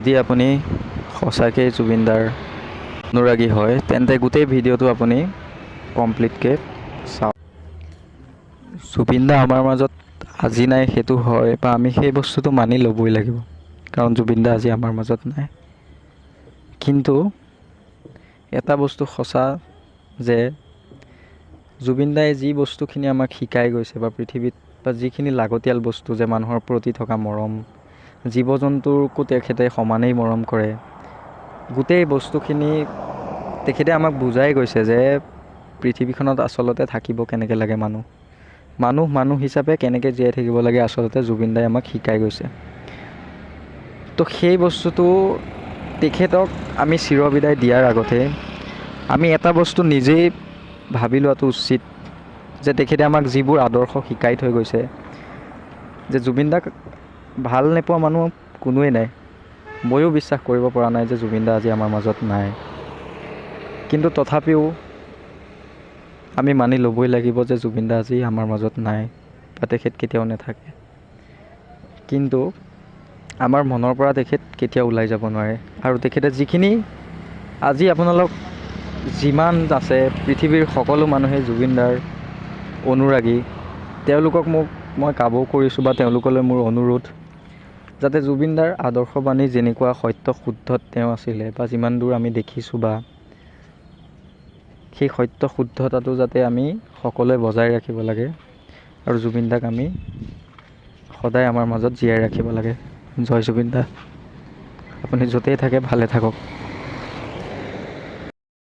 যদি আপুনি সঁচাকৈ জুবিন দাৰ অনুৰাগী হয় তেন্তে গোটেই ভিডিঅ'টো আপুনি কমপ্লিটকৈ চাওক। জুবিন দা আমাৰ মাজত আজি নাই সেইটো হয়, বা আমি সেই বস্তুটো মানি ল'বই লাগিব, কাৰণ জুবিন দা আজি আমাৰ মাজত নাই। কিন্তু এটা বস্তু সঁচা যে জুবিন দাই যি বস্তুখিনি আমাক শিকাই গৈছে বা পৃথিৱীত বা যিখিনি লাগতিয়াল বস্তু, যে মানুহৰ প্ৰতি থকা মৰম, জীৱ জন্তুকো তেখেতে সমানেই মৰম কৰে, গোটেই বস্তুখিনি তেখেতে আমাক বুজাই গৈছে যে পৃথিৱীখনত আচলতে থাকিব কেনেকৈ লাগে, মানুহ হিচাপে কেনেকৈ জীয়াই থাকিব লাগে, আচলতে জুবিন দাই আমাক শিকাই গৈছে। তো সেই বস্তুটো তেখেতক আমি চিৰবিদায় দিয়াৰ আগতে আমি এটা বস্তু নিজেই ভাবি লোৱাটো উচিত যে তেখেতে আমাক যিবোৰ আদৰ্শ শিকাই থৈ গৈছে, যে জুবিন দাক ভাল নোপোৱা মানুহ কোনোৱেই নাই। ময়ো বিশ্বাস কৰিব পৰা নাই যে জুবিন দা আজি আমাৰ মাজত নাই, কিন্তু তথাপিও আমি মানি ল'বই লাগিব যে জুবিন দা আজি আমাৰ মাজত নাই বা তেখেত কেতিয়াও নাথাকে। কিন্তু আমাৰ মনৰ পৰা তেখেত কেতিয়াও ওলাই যাব নোৱাৰে। আৰু তেখেতে যিখিনি আজি আপোনালোক যিমান আছে পৃথিৱীৰ সকলো মানুহে জুবিন দাৰ অনুৰাগী, তেওঁলোকক মই কাবৌ কৰিছোঁ বা তেওঁলোকলৈ মোৰ অনুৰোধ, যাতে জুবিন দাৰ আদৰ্শবাণী যেনেকুৱা সত্য শুদ্ধত তেওঁ আছিলে বা যিমান দূৰ আমি দেখিছোঁ, বা সেই সত্য শুদ্ধতাটো যাতে আমি সকলোৱে বজাই ৰাখিব লাগে, আৰু জুবিন দাক আমি সদায় আমাৰ মাজত জীয়াই ৰাখিব লাগে। জয় জুবিন দা। আপুনি য'তেই থাকে ভালে থাকক।